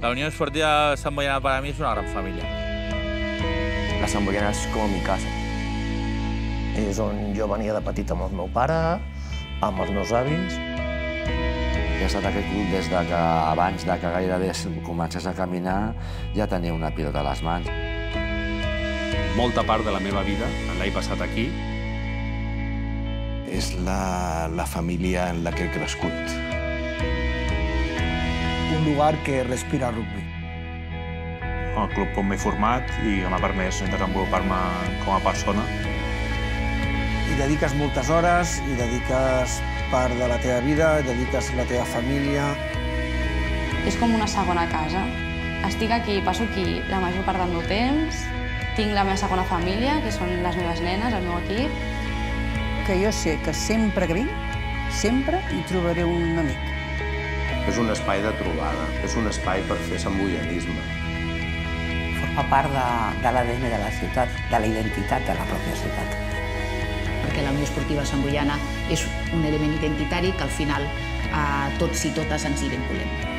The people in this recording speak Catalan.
La Unión Esportiva Samboyana para mí es una gran familia. La Samboyana és com mi casa. És on jo venia de petit amb el meu pare, amb els meus avis. He estat aquest club des que abans que gairebé comencés a caminar ja tenia una pilota a les mans. Molta part de la meva vida l'he passat aquí. És la família en la que he crescut. Un lugar que respira rugby. El club on m'he format i m'ha permès desenvolupar-me com a persona. Hi dediques moltes hores, hi dediques part de la teva vida, hi dediques la teva família. És com una segona casa. Estic aquí, passo aquí la major part del meu temps. Tinc la meva segona família, que són les meves nenes, el meu equip. Que jo sé que sempre que vinc, sempre hi trobaré un amic. És un espai de trobada, és un espai per fer samboyanisme. Forma part de l'ADN de la ciutat, de la identitat de la pròpia ciutat. Perquè la Unió Esportiva Samboyana és un element identitari que al final tots i totes ens hi vinculem.